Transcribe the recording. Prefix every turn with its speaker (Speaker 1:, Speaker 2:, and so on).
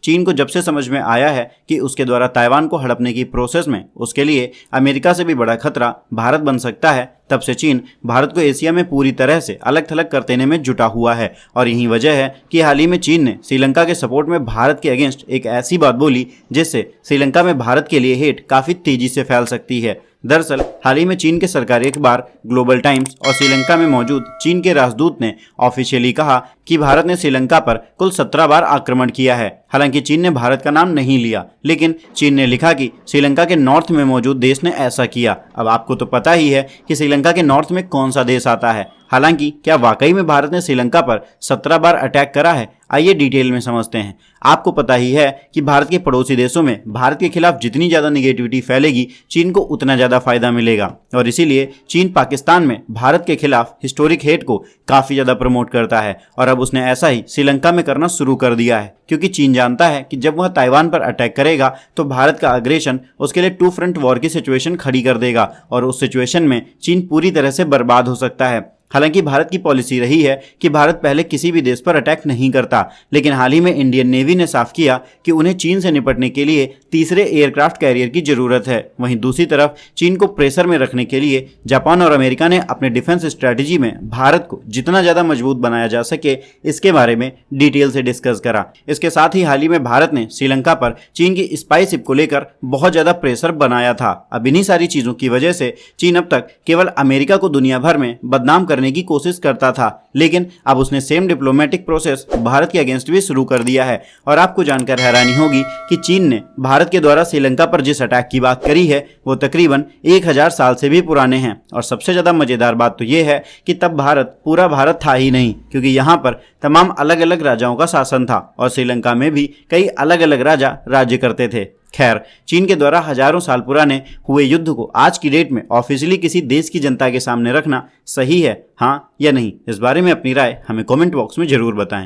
Speaker 1: चीन को जब से समझ में आया है कि उसके द्वारा ताइवान को हड़पने की प्रोसेस में उसके लिए अमेरिका से भी बड़ा खतरा भारत बन सकता है, तब से चीन भारत को एशिया में पूरी तरह से अलग थलग कर देने में जुटा हुआ है। और यही वजह है कि हाल ही में चीन ने श्रीलंका के सपोर्ट में भारत के अगेंस्ट एक ऐसी बात बोली जिससे श्रीलंका में भारत के लिए हेट काफ़ी तेजी से फैल सकती है। दरअसल हाल ही में चीन के सरकारी अखबार ग्लोबल टाइम्स और श्रीलंका में मौजूद चीन के राजदूत ने ऑफिशियली कहा कि भारत ने श्रीलंका पर कुल 17 बार आक्रमण किया है। हालांकि चीन ने भारत का नाम नहीं लिया, लेकिन चीन ने लिखा कि श्रीलंका के नॉर्थ में मौजूद देश ने ऐसा किया। अब आपको तो पता ही है कि श्रीलंका के नॉर्थ में कौन सा देश आता है। हालांकि क्या वाकई में भारत ने श्रीलंका पर 17 बार अटैक करा है? आइए डिटेल में समझते हैं। आपको पता ही है कि भारत के पड़ोसी देशों में भारत के खिलाफ जितनी ज़्यादा निगेटिविटी फैलेगी, चीन को उतना ज़्यादा फायदा मिलेगा। और इसीलिए चीन पाकिस्तान में भारत के खिलाफ हिस्टोरिक हेट को काफ़ी ज़्यादा प्रमोट करता है और अब उसने ऐसा ही श्रीलंका में करना शुरू कर दिया है, क्योंकि चीन जानता है कि जब वह ताइवान पर अटैक करेगा तो भारत का अग्रेशन उसके लिए 2 फ्रंट वॉर की सिचुएशन खड़ी कर देगा और उस सिचुएशन में चीन पूरी तरह से बर्बाद हो सकता है। हालांकि भारत की पॉलिसी रही है कि भारत पहले किसी भी देश पर अटैक नहीं करता, लेकिन हाल ही में इंडियन नेवी ने साफ किया कि उन्हें चीन से निपटने के लिए तीसरे एयरक्राफ्ट कैरियर की जरूरत है। वहीं दूसरी तरफ चीन को प्रेशर में रखने के लिए जापान और अमेरिका ने अपने डिफेंस स्ट्रैटेजी में भारत को जितना ज़्यादा मजबूत बनाया जा सके इसके बारे में डिटेल से डिस्कस करा। इसके साथ ही हाल ही में भारत ने श्रीलंका पर चीन की स्पाई शिप को लेकर बहुत ज़्यादा प्रेशर बनाया था। अब इन्हीं सारी चीज़ों की वजह से चीन अब तक केवल अमेरिका को दुनिया भर में बदनाम करने की कोशिश करता था, लेकिन अब उसने सेम डिप्लोमेटिक प्रोसेस भारत के अगेंस्ट भी शुरू कर दिया है। और आपको जानकर हैरानी होगी कि चीन ने भारत के द्वारा श्रीलंका पर जिस अटैक की बात करी है वो तकरीबन 1000 साल से भी पुराने हैं। और सबसे ज़्यादा मज़ेदार बात तो ये है कि तब भारत पूरा भारत था ही नहीं, क्योंकि यहाँ पर तमाम अलग अलग राजाओं का शासन था और श्रीलंका में भी कई अलग अलग राजा राज्य करते थे। खैर, चीन के द्वारा हजारों साल पुराने हुए युद्ध को आज की डेट में ऑफिशियली किसी देश की जनता के सामने रखना सही है, हाँ या नहीं? इस बारे में अपनी राय हमें कमेंट बॉक्स में जरूर बताएं।